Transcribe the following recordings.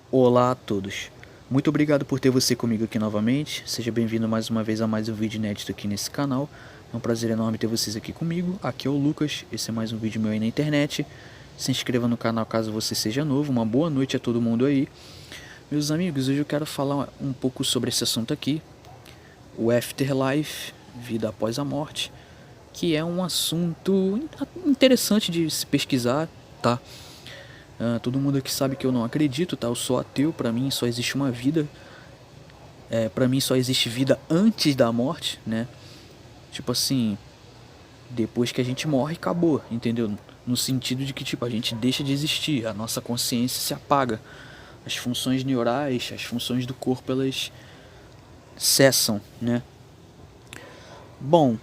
Olá a todos. Muito obrigado por ter você comigo aqui novamente. Seja bem-vindo mais uma vez a mais um vídeo inédito aqui nesse canal. É um prazer enorme ter vocês aqui comigo. Aqui é o Lucas. Esse é mais um vídeo meu aí na internet. Se inscreva no canal caso você seja novo. Uma boa noite a todo mundo aí. Meus amigos, hoje eu quero falar um pouco sobre esse assunto aqui. O Afterlife, vida após a morte. Que é um assunto interessante de se pesquisar, tá? Todo mundo aqui sabe que eu não acredito, tá? Eu sou ateu, pra mim só existe uma vida. Pra mim só existe vida antes da morte, né? Tipo assim, depois que a gente morre, acabou, entendeu? No sentido de que, tipo, a gente deixa de existir, a nossa consciência se apaga. As funções neurais, as funções do corpo, elas cessam, né? Bom,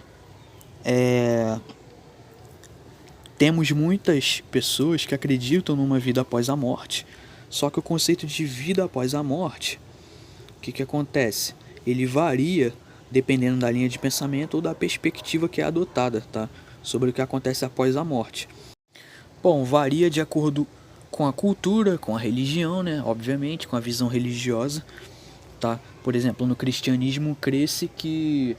temos muitas pessoas que acreditam numa vida após a morte. Só que o conceito de vida após a morte, o que acontece? Ele varia dependendo da linha de pensamento ou da perspectiva que é adotada, tá? Sobre o que acontece após a morte. Bom, varia de acordo com a cultura, com a religião, né? Obviamente, com a visão religiosa, tá? Por exemplo, no cristianismo cresce que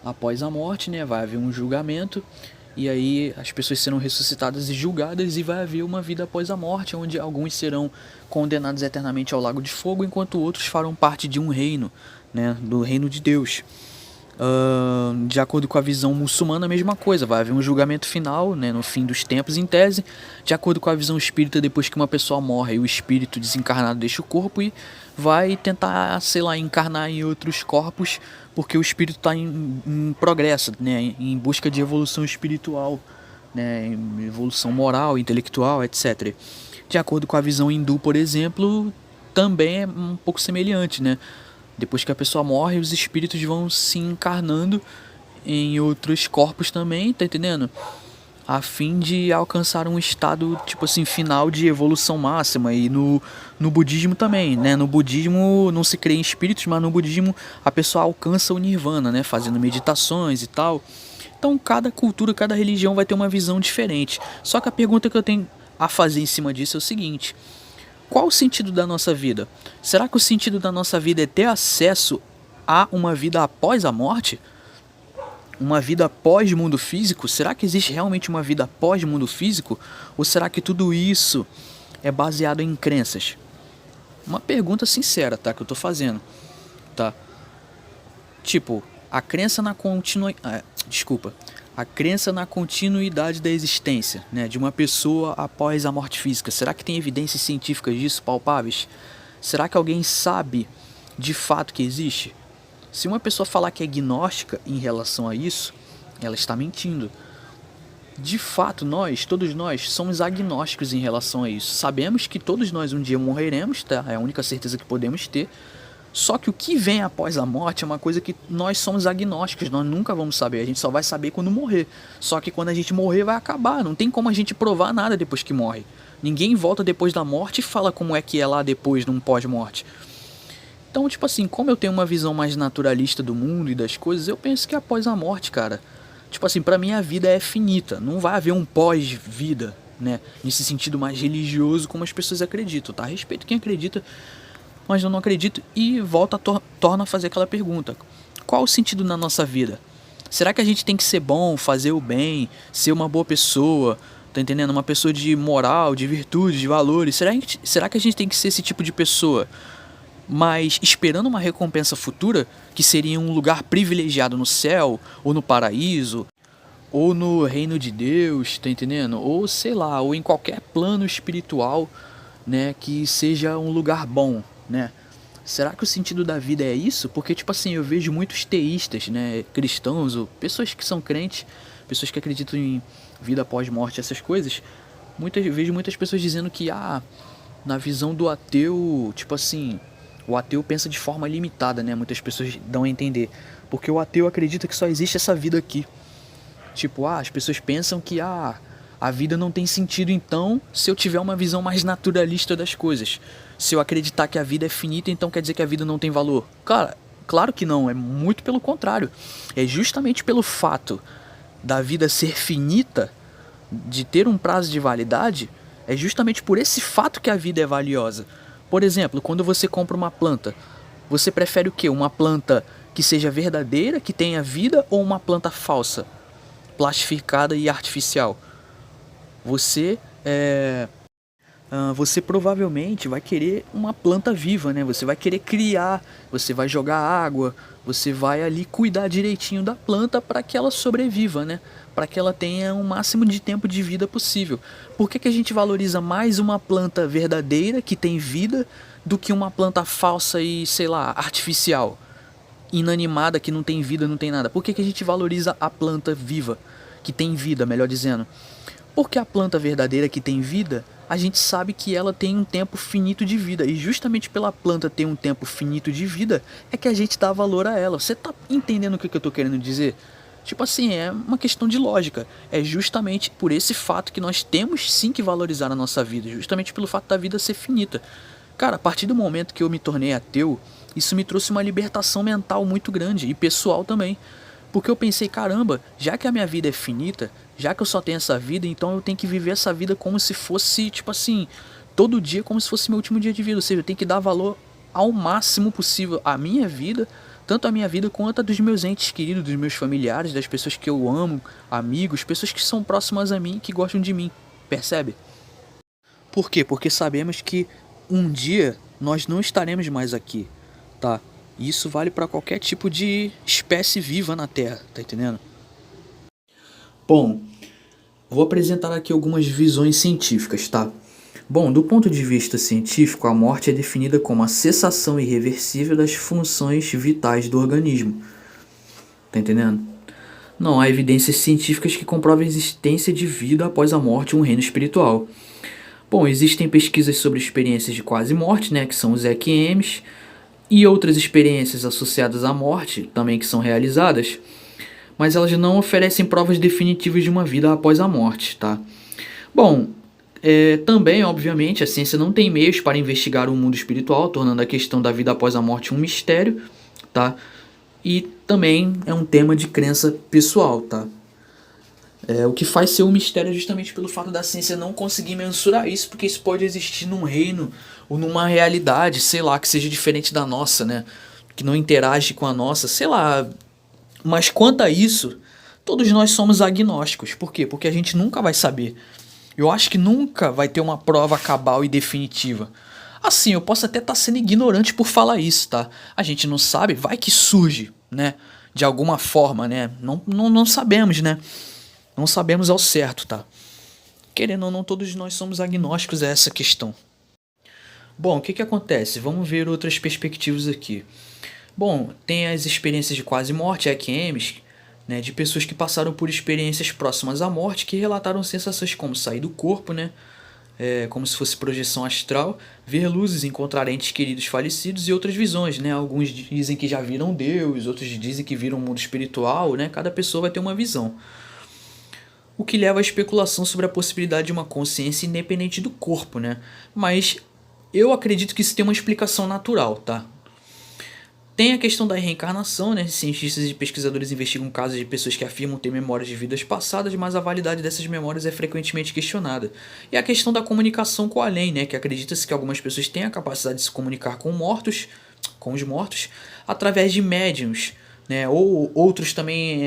após a morte, né, vai haver um julgamento e aí as pessoas serão ressuscitadas e julgadas e vai haver uma vida após a morte, onde alguns serão condenados eternamente ao lago de fogo, enquanto outros farão parte de um reino, né, do reino de Deus. De acordo com a visão muçulmana, a mesma coisa, vai haver um julgamento final, né, no fim dos tempos, em tese. De acordo com a visão espírita, depois que uma pessoa morre, o espírito desencarnado deixa o corpo e vai tentar, sei lá, encarnar em outros corpos, porque o espírito está em progresso, né, em busca de evolução espiritual, né, evolução moral, intelectual, etc. De acordo com a visão hindu, por exemplo, também é um pouco semelhante, né? Depois que a pessoa morre, os espíritos vão se encarnando em outros corpos também, tá entendendo? A fim de alcançar um estado, tipo assim, final de evolução máxima. E no budismo também, né? No budismo não se crê em espíritos, mas no budismo a pessoa alcança o nirvana, né? Fazendo meditações e tal. Então cada cultura, cada religião vai ter uma visão diferente. Só que a pergunta que eu tenho a fazer em cima disso é o seguinte: qual o sentido da nossa vida? Será que o sentido da nossa vida é ter acesso a uma vida após a morte? Uma vida após mundo físico? Será que existe realmente uma vida após mundo físico? Ou será que tudo isso é baseado em crenças? Uma pergunta sincera, tá? Que eu tô fazendo, tá? Tipo, a crença na a crença na continuidade da existência, né, de uma pessoa após a morte física. Será que tem evidências científicas disso palpáveis? Será que alguém sabe de fato que existe? Se uma pessoa falar que é gnóstica em relação a isso, ela está mentindo. De fato, todos nós, somos agnósticos em relação a isso. Sabemos que todos nós um dia morreremos, tá? É a única certeza que podemos ter. Só que o que vem após a morte é uma coisa que nós somos agnósticos, nós nunca vamos saber, a gente só vai saber quando morrer. Só que quando a gente morrer vai acabar, não tem como a gente provar nada depois que morre. Ninguém volta depois da morte e fala como é que é lá depois, num pós-morte. Então, tipo assim, como eu tenho uma visão mais naturalista do mundo e das coisas, eu penso que após a morte, cara, tipo assim, pra mim a vida é finita, não vai haver um pós-vida, né? Nesse sentido mais religioso como as pessoas acreditam, tá? Respeito quem acredita, mas eu não acredito e volta torna a fazer aquela pergunta: qual o sentido na nossa vida? Será que a gente tem que ser bom, fazer o bem, ser uma boa pessoa, tá entendendo? Uma pessoa de moral, de virtudes, de valores? Será que a gente tem que ser esse tipo de pessoa, mas esperando uma recompensa futura, que seria um lugar privilegiado no céu, ou no paraíso, ou no reino de Deus, tá entendendo? Ou sei lá, ou em qualquer plano espiritual, né, que seja um lugar bom, né? Será que o sentido da vida é isso? Porque, tipo assim, eu vejo muitos teístas, né, cristãos, ou pessoas que são crentes, pessoas que acreditam em vida após morte, essas coisas. Vejo muitas pessoas dizendo que, na visão do ateu, tipo assim, o ateu pensa de forma limitada, né? Muitas pessoas dão a entender. Porque o ateu acredita que só existe essa vida aqui. Tipo, as pessoas pensam que a vida não tem sentido então se eu tiver uma visão mais naturalista das coisas. Se eu acreditar que a vida é finita, então quer dizer que a vida não tem valor. Cara, claro que não, é muito pelo contrário. É justamente pelo fato da vida ser finita, de ter um prazo de validade, é justamente por esse fato que a vida é valiosa. Por exemplo, quando você compra uma planta, você prefere o quê? Uma planta que seja verdadeira, que tenha vida, ou uma planta falsa, plastificada e artificial? Você você provavelmente vai querer uma planta viva, né? Você vai querer criar, você vai jogar água, você vai ali cuidar direitinho da planta para que ela sobreviva, né? Para que ela tenha o máximo de tempo de vida possível. Por que a gente valoriza mais uma planta verdadeira que tem vida do que uma planta falsa e, sei lá, artificial, inanimada, que não tem vida, não tem nada? Por que a gente valoriza a planta viva, que tem vida, melhor dizendo? Porque a planta verdadeira que tem vida, a gente sabe que ela tem um tempo finito de vida. E justamente pela planta ter um tempo finito de vida, é que a gente dá valor a ela. Você tá entendendo o que eu tô querendo dizer? Tipo assim, é uma questão de lógica. É justamente por esse fato que nós temos sim que valorizar a nossa vida. Justamente pelo fato da vida ser finita. Cara, a partir do momento que eu me tornei ateu, isso me trouxe uma libertação mental muito grande e pessoal também. Porque eu pensei, caramba, já que a minha vida é finita, já que eu só tenho essa vida, então eu tenho que viver essa vida como se fosse, tipo assim, todo dia como se fosse meu último dia de vida. Ou seja, eu tenho que dar valor ao máximo possível à minha vida, tanto a minha vida quanto a dos meus entes queridos, dos meus familiares, das pessoas que eu amo, amigos, pessoas que são próximas a mim, que gostam de mim. Percebe? Por quê? Porque sabemos que um dia nós não estaremos mais aqui, tá? Isso vale para qualquer tipo de espécie viva na Terra, tá entendendo? Bom, vou apresentar aqui algumas visões científicas, tá? Bom, do ponto de vista científico, a morte é definida como a cessação irreversível das funções vitais do organismo. Tá entendendo? Não há evidências científicas que comprovem a existência de vida após a morte em um reino espiritual. Bom, existem pesquisas sobre experiências de quase morte, né, que são os EQMs, e outras experiências associadas à morte, também que são realizadas, mas elas não oferecem provas definitivas de uma vida após a morte, tá? Bom, também, obviamente, a ciência não tem meios para investigar o mundo espiritual, tornando a questão da vida após a morte um mistério, tá? E também é um tema de crença pessoal, tá? O que faz ser um mistério é justamente pelo fato da ciência não conseguir mensurar isso, porque isso pode existir num reino ou numa realidade, sei lá, que seja diferente da nossa, né? Que não interage com a nossa, sei lá. Mas quanto a isso, todos nós somos agnósticos. Por quê? Porque a gente nunca vai saber. Eu acho que nunca vai ter uma prova cabal e definitiva. Assim, eu posso até estar sendo ignorante por falar isso, tá? A gente não sabe, vai que surge, né? De alguma forma, né? Não sabemos, né? Não sabemos ao certo, tá? Querendo ou não, todos nós somos agnósticos a essa questão. Bom, o que acontece? Vamos ver outras perspectivas aqui. Bom, tem as experiências de quase morte, EQMs, né, de pessoas que passaram por experiências próximas à morte, que relataram sensações como sair do corpo, né, como se fosse projeção astral, ver luzes, encontrar entes queridos falecidos e outras visões, né? Alguns dizem que já viram Deus, outros dizem que viram o mundo espiritual, né? Cada pessoa vai ter uma visão. O que leva à especulação sobre a possibilidade de uma consciência independente do corpo, né? Mas eu acredito que isso tem uma explicação natural, tá? Tem a questão da reencarnação, né? Cientistas e pesquisadores investigam casos de pessoas que afirmam ter memórias de vidas passadas, mas a validade dessas memórias é frequentemente questionada. E a questão da comunicação com o além, né? Que acredita-se que algumas pessoas têm a capacidade de se comunicar com os mortos, através de médiums, né? Ou outros também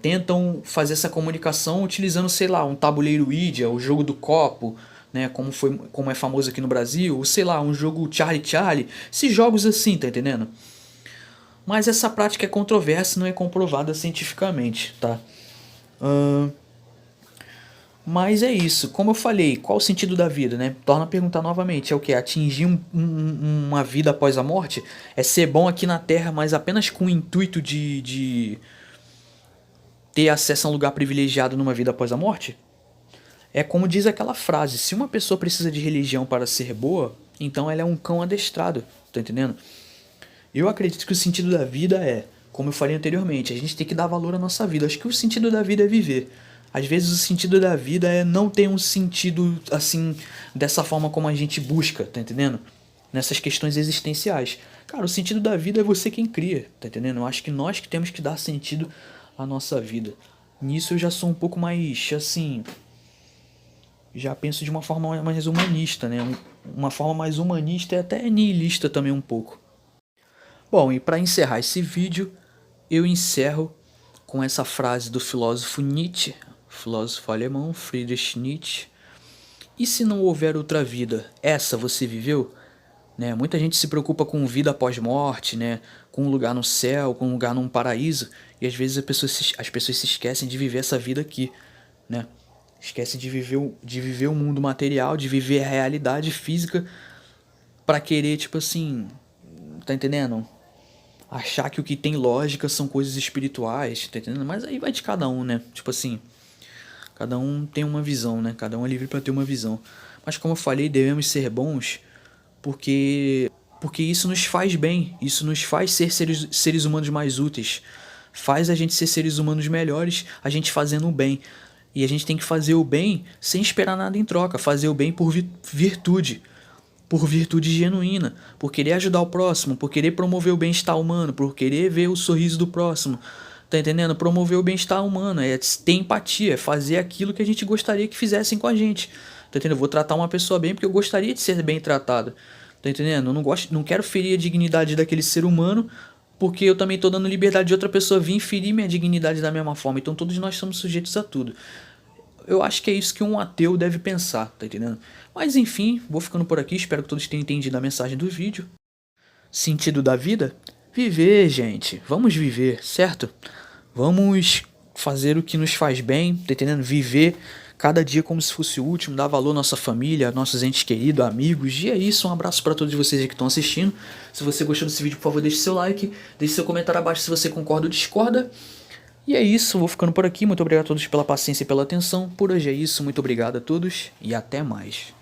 tentam fazer essa comunicação utilizando, sei lá, um tabuleiro Ouija, o jogo do copo, né? Como é famoso aqui no Brasil, ou sei lá, um jogo Charlie Charlie, esses jogos assim, tá entendendo? Mas essa prática é controversa e não é comprovada cientificamente, tá? Mas é isso, como eu falei, qual o sentido da vida, né? Torna a perguntar novamente, é o que? Atingir uma vida após a morte? É ser bom aqui na Terra, mas apenas com o intuito de ter acesso a um lugar privilegiado numa vida após a morte? É como diz aquela frase, se uma pessoa precisa de religião para ser boa, então ela é um cão adestrado, tá entendendo? Eu acredito que o sentido da vida como eu falei anteriormente, a gente tem que dar valor à nossa vida. Acho que o sentido da vida é viver. Às vezes o sentido da vida não ter um sentido assim, dessa forma como a gente busca, tá entendendo? Nessas questões existenciais. Cara, o sentido da vida é você quem cria, tá entendendo? Eu acho que nós que temos que dar sentido à nossa vida. Nisso eu já sou um pouco mais, assim, já penso de uma forma mais humanista, né? Uma forma mais humanista e até nihilista também um pouco. Bom, e para encerrar esse vídeo, eu encerro com essa frase do filósofo Nietzsche, filósofo alemão Friedrich Nietzsche. E se não houver outra vida, essa você viveu? Né? Muita gente se preocupa com vida após morte, né? Com um lugar no céu, com um lugar num paraíso, e às vezes as pessoas se esquecem de viver essa vida aqui, né? Esquecem de viver o mundo material, de viver a realidade física pra querer, tipo assim, tá entendendo? Achar que o que tem lógica são coisas espirituais, tá entendendo? Mas aí vai de cada um, né? Tipo assim, cada um tem uma visão, né? Cada um é livre pra ter uma visão. Mas como eu falei, devemos ser bons porque isso nos faz bem, isso nos faz ser seres humanos mais úteis, faz a gente ser seres humanos melhores, a gente fazendo o bem. E a gente tem que fazer o bem sem esperar nada em troca, fazer o bem por virtude genuína, por querer ajudar o próximo, por querer promover o bem-estar humano, por querer ver o sorriso do próximo. Tá entendendo? Promover o bem-estar humano, é ter empatia, é fazer aquilo que a gente gostaria que fizessem com a gente. Tá entendendo? Eu vou tratar uma pessoa bem porque eu gostaria de ser bem tratado. Tá entendendo? Eu não quero ferir a dignidade daquele ser humano, porque eu também tô dando liberdade de outra pessoa vir ferir minha dignidade da mesma forma. Então todos nós somos sujeitos a tudo. Eu acho que é isso que um ateu deve pensar, tá entendendo? Mas enfim, vou ficando por aqui, espero que todos tenham entendido a mensagem do vídeo. Sentido da vida? Viver, gente. Vamos viver, certo? Vamos fazer o que nos faz bem, tá entendendo? Viver cada dia como se fosse o último, dar valor à nossa família, nossos entes queridos, amigos. E é isso, um abraço para todos vocês que estão assistindo. Se você gostou desse vídeo, por favor, deixe seu like, deixe seu comentário abaixo se você concorda ou discorda. E é isso, vou ficando por aqui. Muito obrigado a todos pela paciência e pela atenção. Por hoje é isso, muito obrigado a todos e até mais.